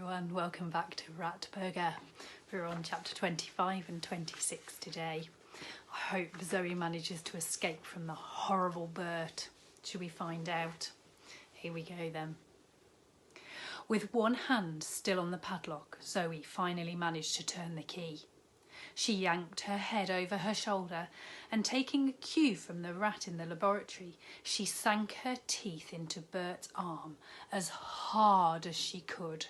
everyone, welcome back to Rat Burger. We're on chapter 25 and 26 today. I hope Zoe manages to escape from the horrible Bert. Should we find out? Here we go then. With one hand still on the padlock, Zoe finally managed to turn the key. She yanked her head over her shoulder and, taking a cue from the rat in the laboratory, she sank her teeth into Bert's arm as hard as she could.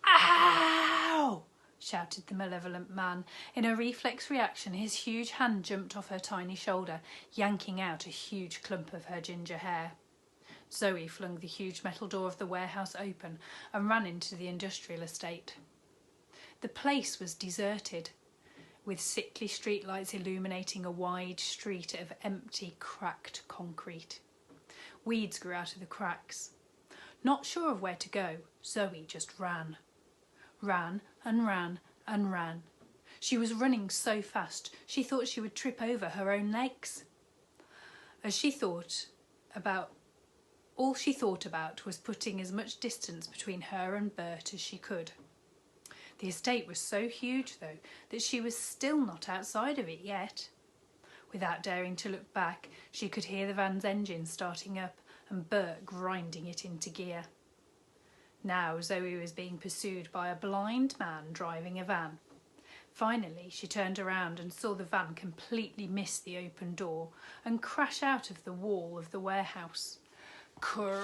"Ow!" shouted the malevolent man. In a reflex reaction, his huge hand jumped off her tiny shoulder, yanking out a huge clump of her ginger hair. Zoe flung the huge metal door of the warehouse open and ran into the industrial estate. The place was deserted, with sickly streetlights illuminating a wide street of empty, cracked concrete. Weeds grew out of the cracks. Not sure of where to go, Zoe just ran. Ran and ran and ran. She was running so fast she thought she would trip over her own legs. All she thought about was putting as much distance between her and Bert as she could. The estate was so huge, though, that she was still not outside of it yet. Without daring to look back, she could hear the van's engine starting up and Bert grinding it into gear. Now Zoe was being pursued by a blind man driving a van. Finally, she turned around and saw the van completely miss the open door and crash out of the wall of the warehouse. Crash!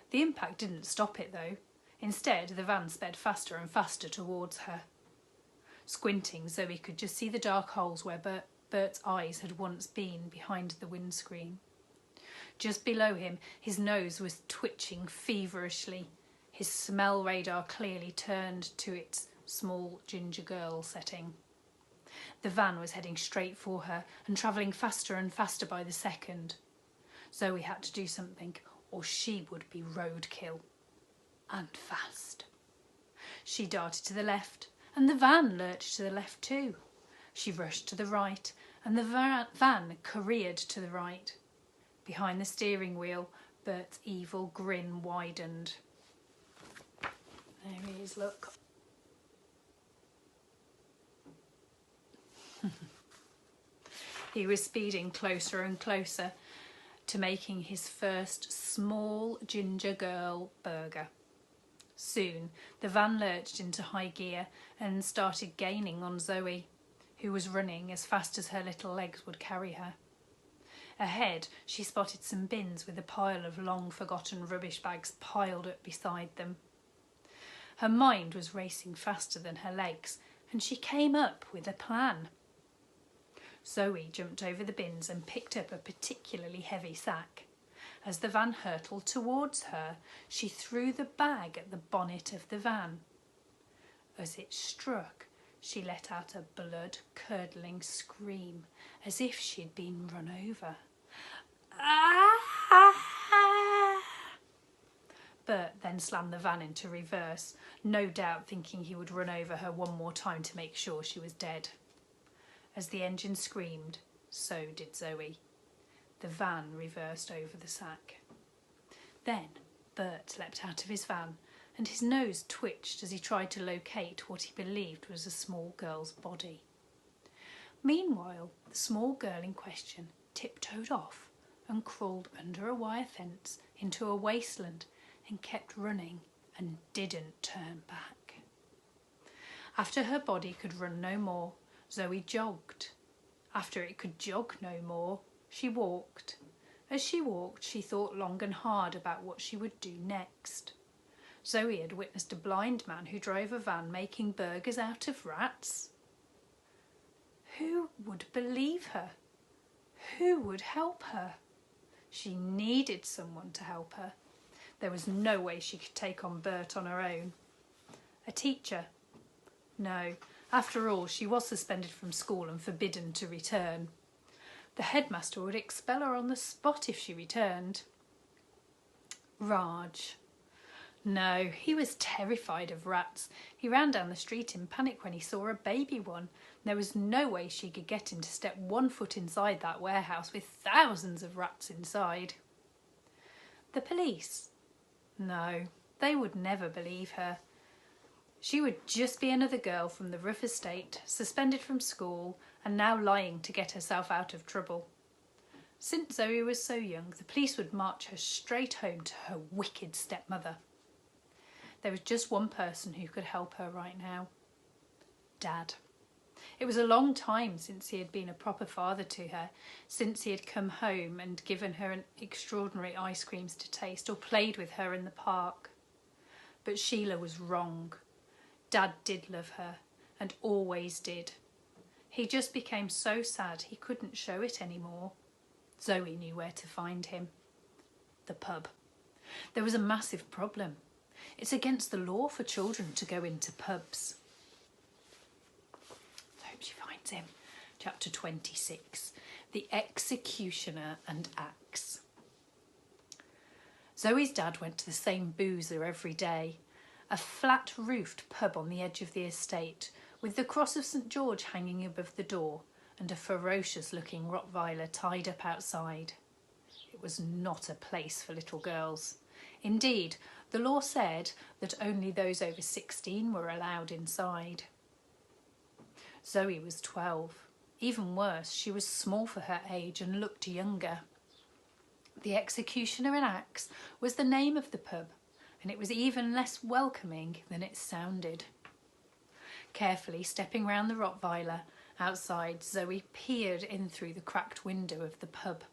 The impact didn't stop it, though. Instead, the van sped faster and faster towards her. Squinting, Zoe could just see the dark holes where Bert's eyes had once been behind the windscreen. Just below him, his nose was twitching feverishly. His smell radar clearly turned to its small ginger girl setting. The van was heading straight for her and travelling faster and faster by the second. Zoe had to do something, or she would be roadkill. And fast. She darted to the left, and the van lurched to the left too. She rushed to the right, and the van careered to the right. Behind the steering wheel, Bert's evil grin widened. There he is, look. He was speeding closer and closer to making his first small ginger girl burger. Soon the van lurched into high gear and started gaining on Zoe, who was running as fast as her little legs would carry her. Ahead, she spotted some bins with a pile of long-forgotten rubbish bags piled up beside them. Her mind was racing faster than her legs, and she came up with a plan. Zoe jumped over the bins and picked up a particularly heavy sack. As the van hurtled towards her, she threw the bag at the bonnet of the van. As it struck, she let out a blood-curdling scream, as if she'd been run over. Ah! Bert then slammed the van into reverse, no doubt thinking he would run over her one more time to make sure she was dead. As the engine screamed, so did Zoe. The van reversed over the sack. Then Bert leapt out of his van, and his nose twitched as he tried to locate what he believed was a small girl's body. Meanwhile, the small girl in question tiptoed off and crawled under a wire fence into a wasteland and kept running and didn't turn back. After her body could run no more, Zoe jogged. After it could jog no more, she walked. As she walked, she thought long and hard about what she would do next. Zoe had witnessed a blind man who drove a van making burgers out of rats. Who would believe her? Who would help her? She needed someone to help her. There was no way she could take on Bert on her own. A teacher? No. After all, she was suspended from school and forbidden to return. The headmaster would expel her on the spot if she returned. Raj. No, he was terrified of rats. He ran down the street in panic when he saw a baby one. There was no way she could get him to step 1 foot inside that warehouse with thousands of rats inside. The police? No, they would never believe her. She would just be another girl from the rough estate, suspended from school and now lying to get herself out of trouble. Since Zoe was so young, the police would march her straight home to her wicked stepmother. There was just one person who could help her right now. Dad. It was a long time since he had been a proper father to her, since he had come home and given her extraordinary ice creams to taste or played with her in the park. But Sheila was wrong. Dad did love her, and always did. He just became so sad he couldn't show it anymore. Zoe knew where to find him. The pub. There was a massive problem. It's against the law for children to go into pubs. I hope she finds him. Chapter 26. The Executioner and Axe. Zoe's dad went to the same boozer every day. A flat-roofed pub on the edge of the estate, with the cross of St. George hanging above the door and a ferocious-looking Rottweiler tied up outside. It was not a place for little girls. Indeed, the law said that only those over 16 were allowed inside. Zoe was 12. Even worse, she was small for her age and looked younger. The Executioner and Axe was the name of the pub, and it was even less welcoming than it sounded. Carefully stepping round the Rottweiler, outside, Zoe peered in through the cracked window of the pub.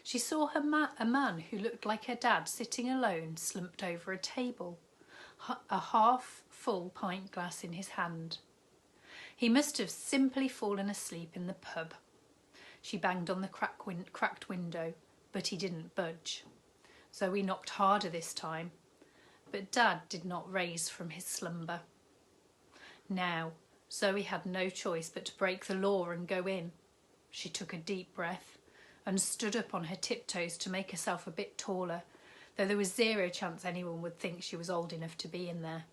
She saw a man who looked like her dad sitting alone, slumped over a table, a half-full pint glass in his hand. He must have simply fallen asleep in the pub. She banged on the cracked window, but he didn't budge. Zoe knocked harder this time, but Dad did not raise from his slumber. Now, Zoe had no choice but to break the law and go in. She took a deep breath and stood up on her tiptoes to make herself a bit taller, though there was zero chance anyone would think she was old enough to be in there.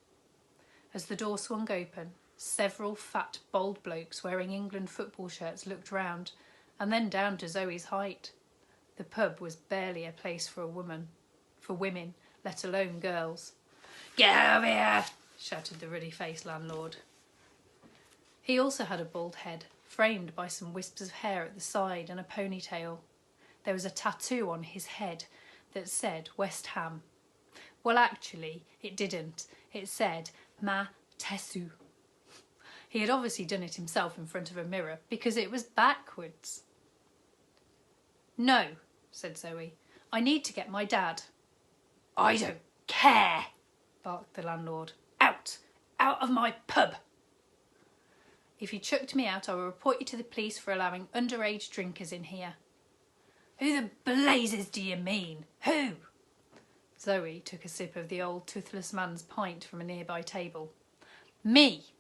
As the door swung open, several fat, bold blokes wearing England football shirts looked round and then down to Zoe's height. The pub was barely a place for women, let alone girls. "Get over here!" shouted the ruddy-faced landlord. He also had a bald head, framed by some wisps of hair at the side and a ponytail. There was a tattoo on his head that said West Ham. Well, actually, it didn't. It said Ma Tessu. He had obviously done it himself in front of a mirror because it was backwards. "No," said Zoe. "I need to get my dad." "I don't care," barked the landlord. "Out! Out of my pub!" "If you chucked me out, I will report you to the police for allowing underage drinkers in here." "Who the blazes do you mean? Who?" Zoe took a sip of the old toothless man's pint from a nearby table. "Me,"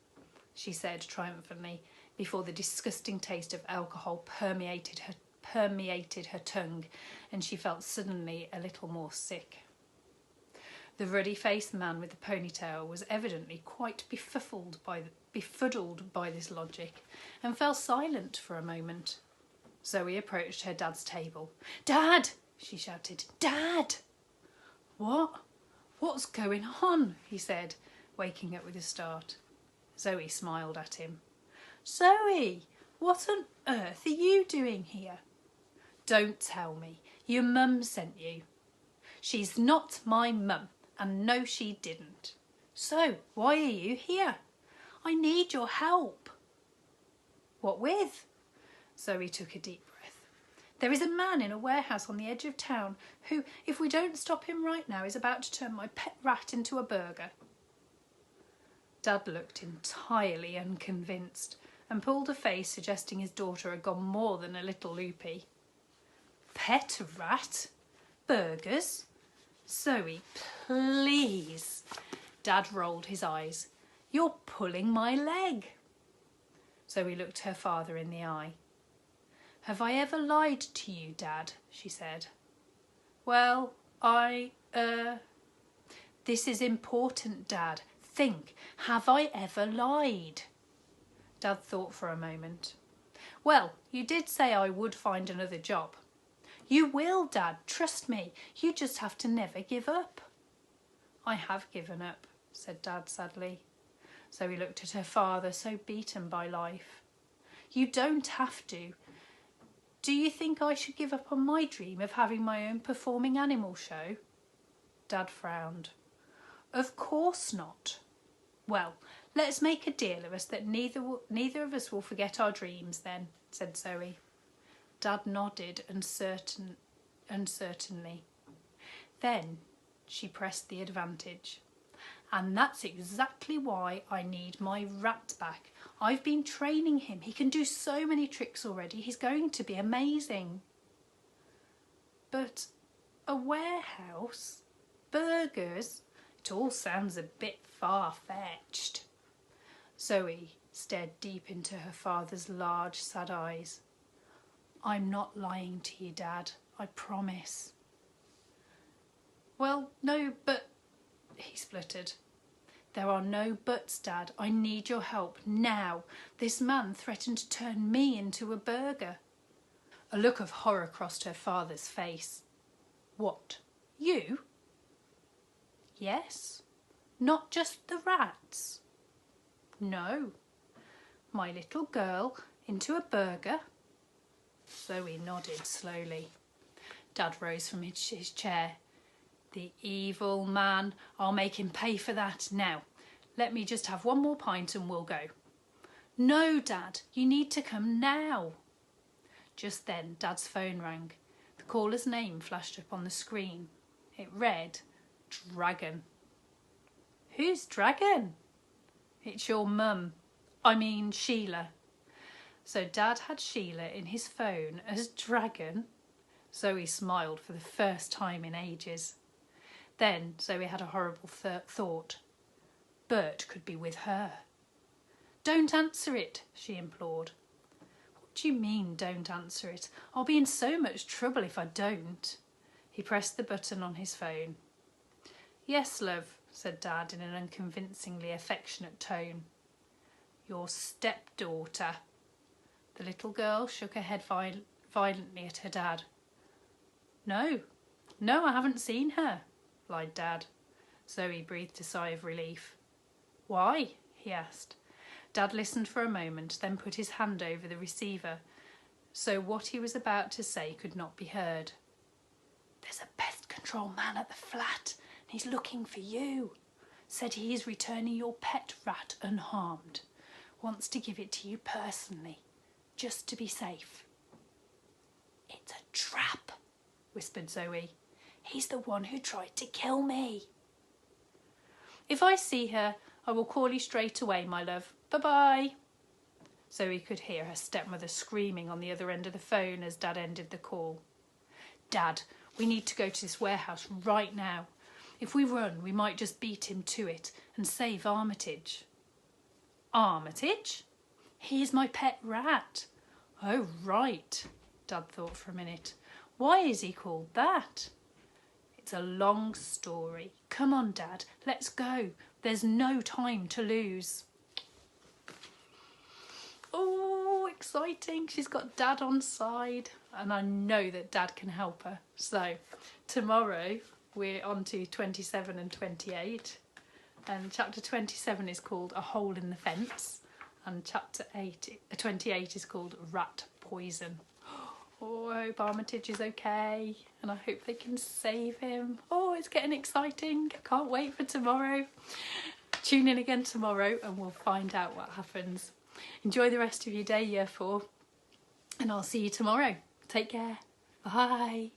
she said triumphantly, before the disgusting taste of alcohol permeated her tongue and she felt suddenly a little more sick. The ruddy-faced man with the ponytail was evidently quite befuddled by this logic and fell silent for a moment. Zoe approached her dad's table. "Dad!" she shouted. "Dad!" "What? What's going on?" he said, waking up with a start. Zoe smiled at him. "Zoe, what on earth are you doing here?" "Don't tell me. Your mum sent you." "She's not my mum, and no, she didn't." "So, why are you here?" "I need your help." "What with?" Zoe took a deep breath. "There is a man in a warehouse on the edge of town who, if we don't stop him right now, is about to turn my pet rat into a burger." Dad looked entirely unconvinced and pulled a face suggesting his daughter had gone more than a little loopy. "Pet rat? Burgers? Zoe, please." Dad rolled his eyes. "You're pulling my leg." Zoe looked her father in the eye. "Have I ever lied to you, Dad?" she said. "Well, This is important, Dad. Think, have I ever lied?" Dad thought for a moment. "Well, you did say I would find another job. You will, Dad, trust me. You just have to never give up. I have given up, said Dad sadly. Zoe looked at her father, so beaten by life. You don't have to. Do you think I should give up on my dream of having my own performing animal show? Dad frowned. Of course not. Well, let's make a deal of us that neither of us will forget our dreams then, said Zoe. Dad nodded uncertainly. Then she pressed the advantage. And that's exactly why I need my rat back. I've been training him. He can do so many tricks already. He's going to be amazing. But a warehouse? Burgers? It all sounds a bit far-fetched. Zoe stared deep into her father's large, sad eyes. I'm not lying to you, Dad. I promise. Well, no, but... he spluttered. There are no buts, Dad. I need your help now. This man threatened to turn me into a burger. A look of horror crossed her father's face. What? You? Yes. Not just the rats? No. My little girl into a burger? Zoe nodded slowly. Dad rose from his chair. The evil man. I'll make him pay for that. Now, let me just have one more pint and we'll go. No, Dad, you need to come now. Just then, Dad's phone rang. The caller's name flashed up on the screen. It read, Dragon. Who's Dragon? It's your mum. I mean, Sheila. So Dad had Sheila in his phone as Dragon? Zoe smiled for the first time in ages. Then Zoe had a horrible thought. Bert could be with her. Don't answer it, she implored. What do you mean, don't answer it? I'll be in so much trouble if I don't. He pressed the button on his phone. Yes, love, said Dad in an unconvincingly affectionate tone. Your stepdaughter. The little girl shook her head violently at her dad. No, I haven't seen her, lied Dad. Zoe breathed a sigh of relief. Why? He asked. Dad listened for a moment, then put his hand over the receiver, so what he was about to say could not be heard. There's a pest control man at the flat, and he's looking for you. Said he is returning your pet rat unharmed. Wants to give it to you personally, just to be safe. It's a trap, whispered Zoe. He's the one who tried to kill me. If I see her, I will call you straight away, my love. Bye-bye. Zoe could hear her stepmother screaming on the other end of the phone as Dad ended the call. Dad, we need to go to this warehouse right now. If we run, we might just beat him to it and save Armitage. Armitage? He is my pet rat. Oh, right, Dad thought for a minute. Why is he called that? It's a long story. Come on, Dad, let's go. There's no time to lose. Oh, exciting. She's got Dad on side and I know that Dad can help her. So tomorrow we're on to 27 and 28 and chapter 27 is called A Hole in the Fence and chapter 28 is called Rat Poison. Oh, I hope Armitage is okay and I hope they can save him. Oh, it's getting exciting. I can't wait for tomorrow. Tune in again tomorrow and we'll find out what happens. Enjoy the rest of your day, Year 4, and I'll see you tomorrow. Take care. Bye.